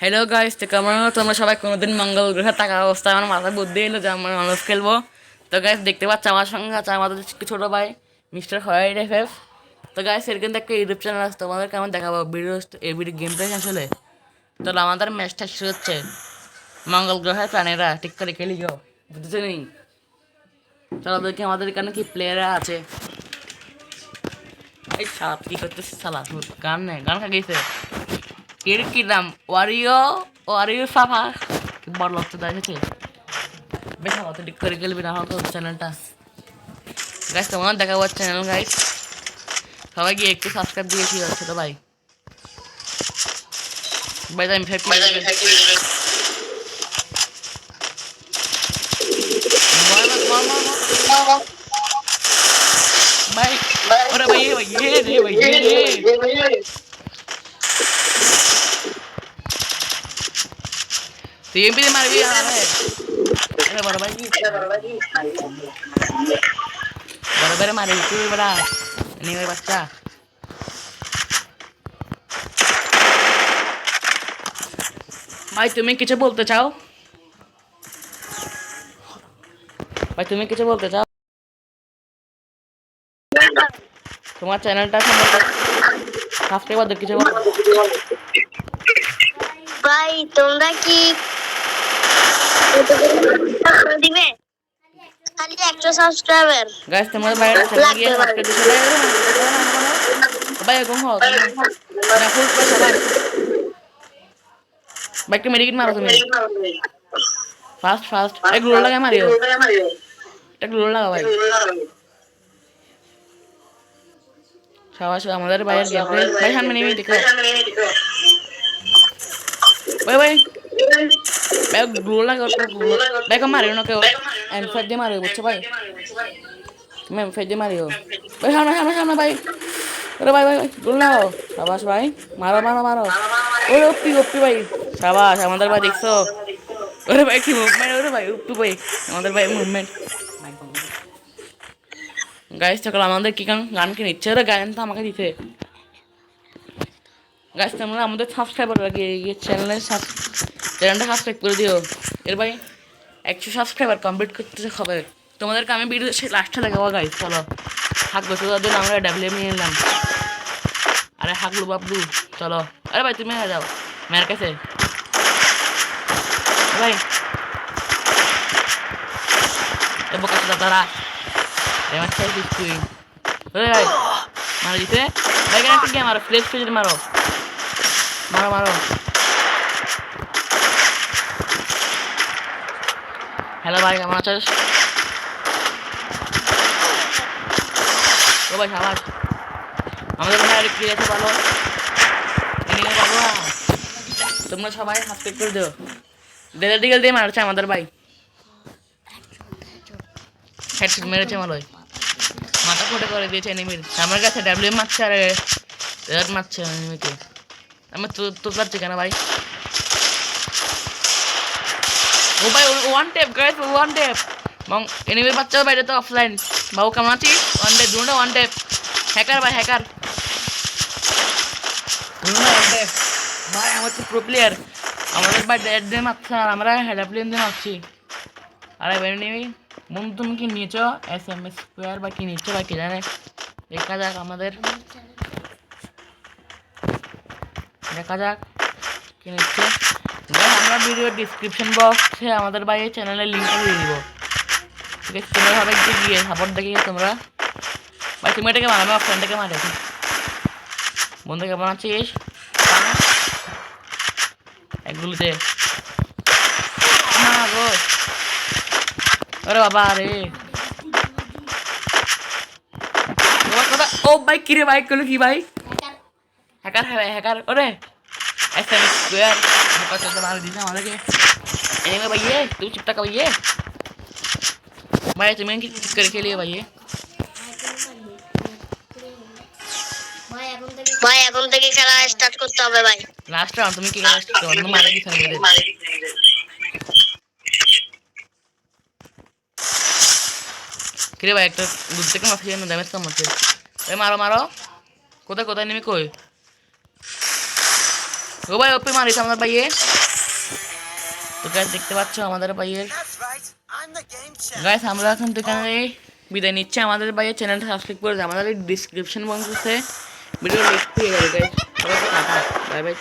Hello guys, তো কেমন আছো তোমরা সবাই? কোনোদিন মঙ্গল গ্রহে থাকা অবস্থায় আমার মাথায় বুদ্ধি এলো যে আমরা মানুষ খেলবো। তো গাইস দেখতে পাচ্ছ আমার সঙ্গে আছে আমাদের ছোটো ভাই মিস্টার হোয়াইট এফ। তো গাইস এর কিন্তু একটা ইউটিউব চ্যানেল আছে, তোমাদেরকে আমি দেখাবো ভিডিও এই ভিডিও গেম প্লে আসলে। তো আমাদের ম্যাচটা শুরু হচ্ছে। মঙ্গল গ্রহের প্রাণীরা ঠিক করে খেলি গো, বুঝতে নেই। চলো দেখি আমাদের এখানে কি প্লেয়াররা আছে। এই সাপ কি করতেছে সালা, গান নেই, গান খা গেছে কি নাম? ওয়ারিও ওয়ারিও সাফা কি বড় লোকটা দেখেছে। বেশ ভালো তো ঠিক করে গেলবি না হতো চ্যানেলটা। গাইস তোমার দেখা হচ্ছে চ্যানেল গাইস, সবাই গিয়ে একটু সাবস্ক্রাইব দিয়েছি ছোট ভাই। ভাই আমি ফেক ভাই। ওরে ভাই ভাই রে ভাই রে, তুই এমপি মারবি আরে। আরে বড় ভাই কি বড় ভাই মারে তুই বড়া নিয়ে বাচ্চা। ভাই তুমি কিছু বলতে চাও? ভাই তুমি কিছু বলতে চাও তোমার চ্যানেলটা সম্পর্কে? সাবস্ক্রাইবারদের কিছু বলো ভাই। তোমরা কি দিবে? খালি 100 সাবস্ক্রাইবার গাইস তোমাদের বাইরে চ্যানেল গিয়ে লাগবে ভাই। সাবস্ক্রাইব দিতে ভাই এরকম হও না ফুল পয়সা ভাই। ভাই একটু মেডিকেট মারো তুমি ফাস্ট ফাস্ট, এক গ্লোল লাগাই মারিও, একটা গ্লোল লাগা ভাই। সাবাস আমাদের ভাইয়ের গেম প্লে। ভাই সামনে নেমে দেখো ভাই ভাই ভাই গ্লোল লাগা গ্লোল ভাই কম মারিও না কেউ, এম5 দিয়ে মারিও বুঝছো ভাই, তুমি এম5 দিয়ে মারিও ভাই। সামনে সামনে সামনে ভাই, ওরে ভাই ভাই ভাই গ্লোল লাগাও। সাবাস ভাই, মারো মারো মারো। ওরে ওপি ওপি ভাই, সাবাস আমাদের ভাই দেখছো। ওরে ভাই কি মুভমেন্ট, ওরে ভাই ওপি ভাই আমাদের ভাই মুভমেন্ট। গাইস তখন আমাদের কি গান কি নিচ্ছে, ওরে গান তো আমাকে দিতে। গাইস তোমরা আমাদের সাবস্ক্রাইবার লাগিয়ে চ্যানেলটা সাবস্ক্রাইব করে দিও। এর ভাই 100 সাবস্ক্রাইবার কমপ্লিট করতে হবে। তোমাদেরকে আমি ভিডিও লাস্টে দেখাবো গাইস। চলো হাঁকবো তোদের আমরা ডাব্লিউ নিয়ে নিলাম। আরে হাঁকলু বাবলু চলো। আরে ভাই তুমি যাও মেয়ের কাছে ভাই, এ বোকা দাদারা এবার চাই তুই। ওরে ভাই মারা দিতে ভাই, কেন একটা গিয়ে মারো ফ্লেক্স পেজে মারো মারো মারো। হ্যালো ভাই কেমন আছিস? ও ভাই সাবাস আমাদের মনে হয় কি আছে ভালো এনিমে ভালো। তোমরা সবাই সাবস্ক্রাইব করে দিও। ডেলা ডিগেল দিয়ে মারছে আমাদের ভাই, হেডশট মেরেছে ভালোই, মাথা ফোটে করে দিয়েছে এনিমির। আমার কাছে ডাব্লিউ মারছে আর রেড মারছে এনিমিকে। আমি তো পাচ্ছি কেন ভাই? ও ভাই one tap guys, one tap মং এনিমির বাচ্চা বাইরে তো অফলাইন। বাবু কেমন আছিস? ওয়ান ট্যাপ দুটো ওয়ান ট্যাপ। হ্যাকার ভাই হ্যাকার ওয়ান ট্যাপ ভাই, আমার তো প্রো প্লেয়ার। আমাদের ভাই ডেড দিয়ে মারছে আর আমরা হেডাপ্লেন দিয়ে মারছি। আরে ভাই এনিমি বন্ধু তুমি কি নিয়েছ? SMS স্কোয়ার বা কি নিচ্ছ বা কি জানে, দেখা যাক আমাদের, দেখা যাক কি নিচ্ছে। আমরা ভিডিওর ডিসক্রিপশন বক্সে আমাদের ভাই চ্যানেলের লিঙ্কটা দিয়ে দিব, ঠিক আছে? তোমরা সবাই গিয়ে সাপোর্ট দেখিয়ে তোমরা ভাই। তুমি এটাকে মারো, আমার ফ্রেন্ডটাকে মারে। বন্ধু কেমন আছিস? একগুলিতে গো, ওরে বাবা রে কথা। ও ভাই কিরে ভাই করলো কি ভাই? হ্যাকার হ্যাকার ওরে SMS স্কোয়ার হ্যাকার চলতে মারা দিছে আমাদেরকে। এনিমে ভাইয়ে তুই চিপটা का ভাইয়ে, ভাই তুমি কি ঠিক করে খেলিয়ে ভাইয়ে। ভাই এখন থেকে খেলা স্টার্ট করতে হবে ভাই। লাস্ট রাউন্ড তুমি কি খেলা স্টার্ট করো? তুমি মারা দিছ আমাদের। কিরে ভাই একটা দূর থেকে মাফিয়া না ড্যামেজ কম হচ্ছে। এই মারো মারো, কোথায় কোথায় নেমে কই? ও ভাই ওপি মারিস আমাদের ভাইয়ে। তো গাইস দেখতে পাচ্ছ আমাদের ভাইয়ের। গাইস আমরা এখন তো এখানে বিদায় নিচ্ছি। আমাদের ভাইয়ের চ্যানেলটা সাবস্ক্রাইব করে দিও। আমাদের ডিসক্রিপশন বক্সে ভিডিও লিঙ্ক পেয়ে যাবে গাইস। সবাইকে টাটা, বাই বাই।